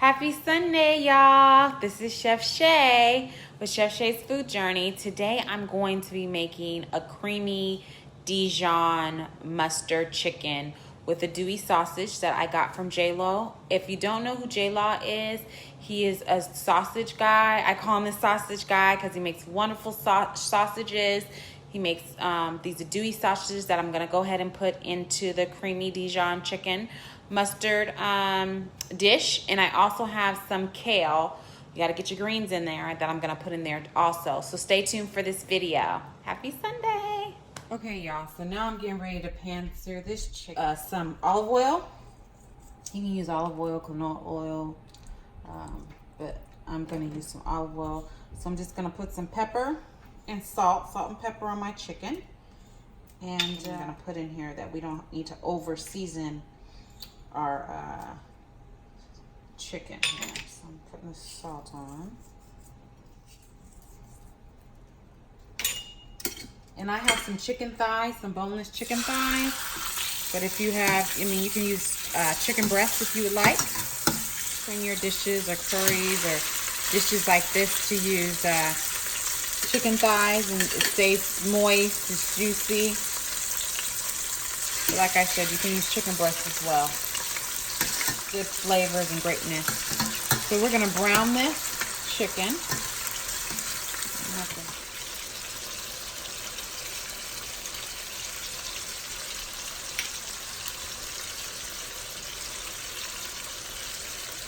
Happy Sunday, y'all. This is Chef Shay with Chef Shay's Food Journey. Today I'm going to be making a creamy Dijon mustard chicken with a andouille sausage that I got from J-Lo. If you don't know who J-Lo is, he is a sausage guy. I call him the sausage guy because he makes wonderful sausages. He makes these andouille sausages that I'm going to go ahead and put into the creamy Dijon chicken mustard dish. And I also have some kale. You got to get your greens in there that I'm going to put in there also. So stay tuned for this video. Happy Sunday. Okay, y'all. So now I'm getting ready to pan-sear this chicken. Some olive oil. You can use olive oil, canola oil. But I'm going to use some olive oil. So I'm just going to put some pepper and salt and pepper on my chicken. And I'm going to put in here that we don't need to over season our chicken here. So I'm putting the salt on. And I have some chicken thighs, some boneless chicken thighs. But if you have, you can use chicken breast if you would like. In your dishes or curries or dishes like this to use chicken thighs, and it stays moist, it's juicy. But like I said, you can use chicken breast as well. Good flavors and greatness. So we're gonna brown this chicken.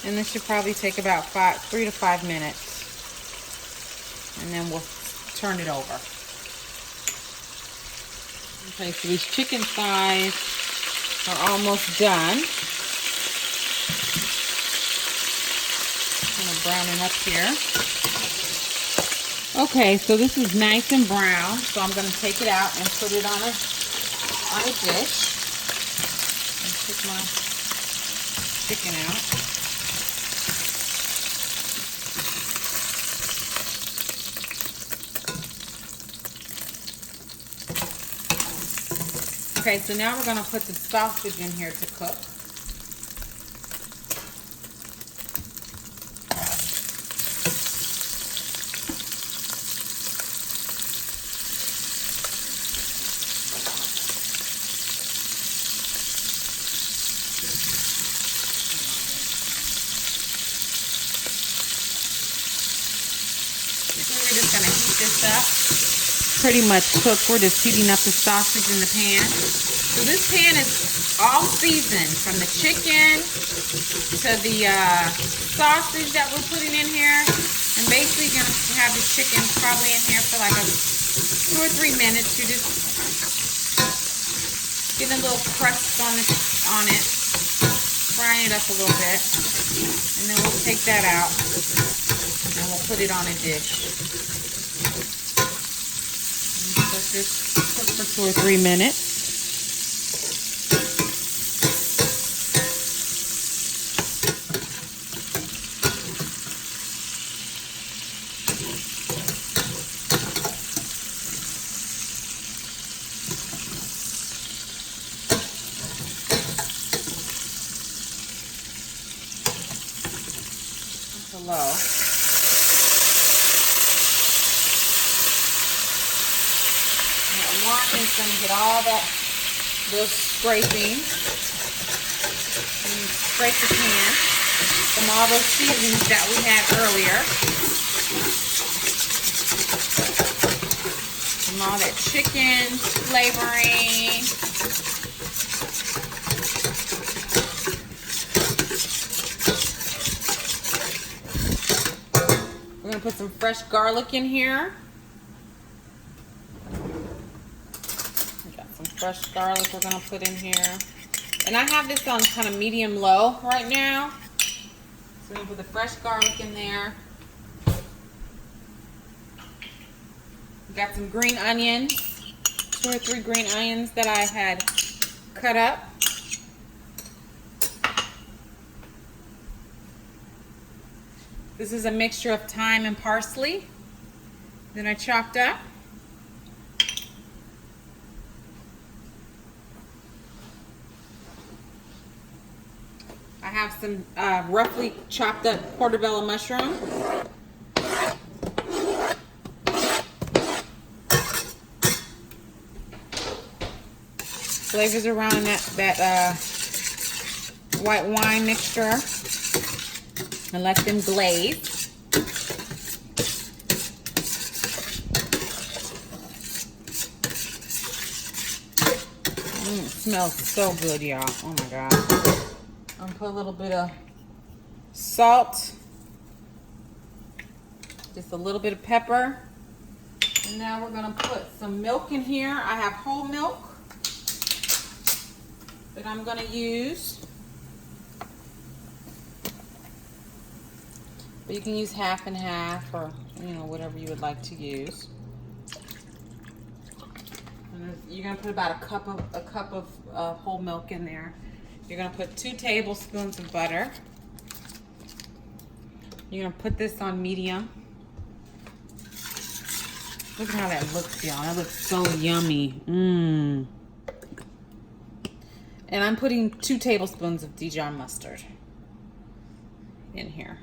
And this should probably take about 3 to 5 minutes. And then we'll turn it over. Okay, so these chicken thighs are almost done. I'm gonna brown it up here. Okay, so this is nice and brown. So I'm gonna take it out and put it on a dish. And take my chicken out. Okay, so now we're going to put the sausage in here to cook. So we're just going to heat this up. Pretty much cooked. We're just heating up the sausage in the pan. So this pan is all seasoned, from the chicken to the sausage that we're putting in here. And basically you're gonna have the chicken probably in here for like 2 or 3 minutes. You just get a little crust on it, frying it up a little bit, and then we'll take that out and we'll put it on a dish. Let this cook for 2 or 3 minutes. Low. It's going to get all those scraping, and scrape the pan from all those seasonings that we had earlier, from all that chicken flavoring. We're going to put some fresh garlic in here. Fresh garlic we're going to put in here. And I have this on kind of medium-low right now. So we're going to put the fresh garlic in there. We got some green onions. 2 or 3 green onions that I had cut up. This is a mixture of thyme and parsley that I chopped up. I have some roughly chopped up portobello mushroom. Flavors around that white wine mixture and let them glaze. It smells so good, y'all. Oh my God. I'm gonna put a little bit of salt, just a little bit of pepper. And now we're gonna put some milk in here. I have whole milk that I'm gonna use. But you can use half and half, or whatever you would like to use. And you're gonna put about a cup of whole milk in there. You're gonna put 2 tablespoons of butter. You're gonna put this on medium. Look at how that looks, y'all. That looks so yummy. And I'm putting 2 tablespoons of Dijon Mustard in here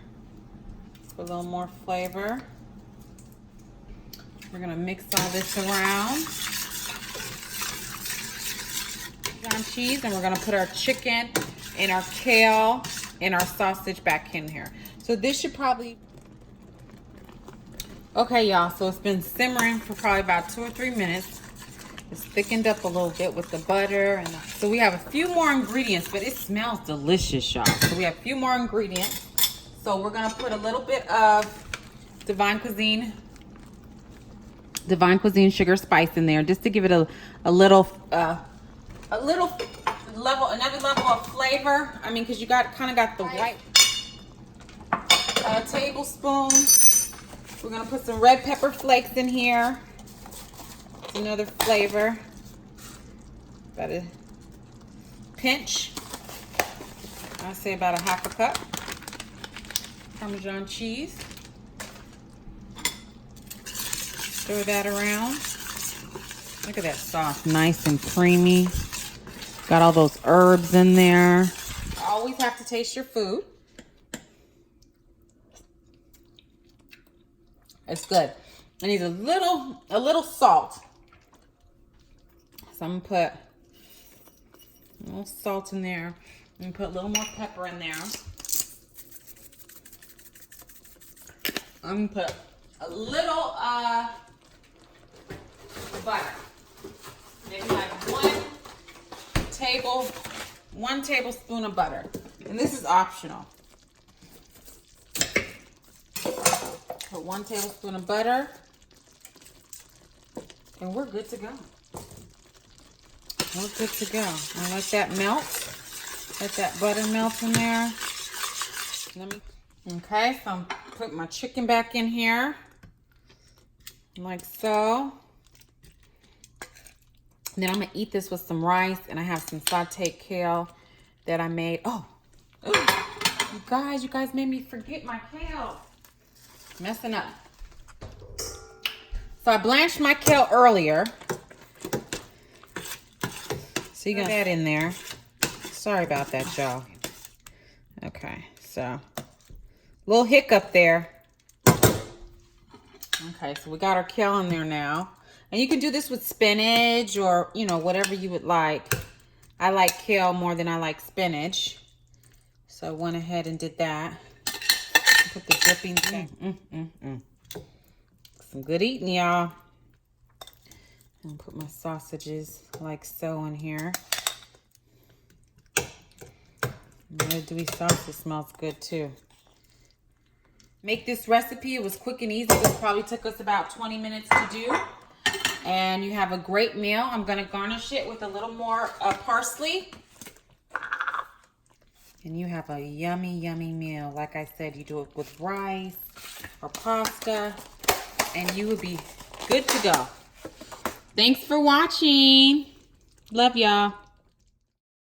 for a little more flavor. We're gonna mix all this around. Dijon cheese, and we're gonna put our chicken and our kale and our sausage back in here. So this should probably... Okay, y'all, so it's been simmering for probably about 2 or 3 minutes. It's thickened up a little bit with the butter. And so we have a few more ingredients, but it smells delicious, y'all. So we have a few more ingredients. So we're gonna put a little bit of DivineKuizine sugar spice in there, just to give it a little level, another level of flavor. I mean, because you kind of got the white. A tablespoon. We're gonna put some red pepper flakes in here. It's another flavor. About a pinch. I'd say about a half a cup. Parmesan cheese. Stir that around. Look at that sauce, nice and creamy. Got all those herbs in there. Always have to taste your food. It's good. I need a little salt. So I'm gonna put a little salt in there. And put a little more pepper in there. I'm gonna put a little butter. Maybe like one tablespoon of butter. And this is optional. Put 1 tablespoon of butter. And we're good to go. We're good to go. And let that melt. Let that butter melt in there. Okay, so I'm putting my chicken back in here. Like so. And then I'm going to eat this with some rice. And I have some sauteed kale that I made. Oh, you guys made me forget my kale. Messing up. So I blanched my kale earlier. So you got that in there. Sorry about that, y'all. Okay, so little hiccup there. Okay, so we got our kale in there now. And you can do this with spinach or, whatever you would like. I like kale more than I like spinach. So I went ahead and did that. Put the drippings in. Some good eating, y'all. And put my sausages like so in here. The andouille sauce smells good too. Make this recipe. It was quick and easy. This probably took us about 20 minutes to do. And you have a great meal. I'm going to garnish it with a little more parsley. And you have a yummy, yummy meal. Like I said, you do it with rice or pasta. And you will be good to go. Thanks for watching. Love y'all.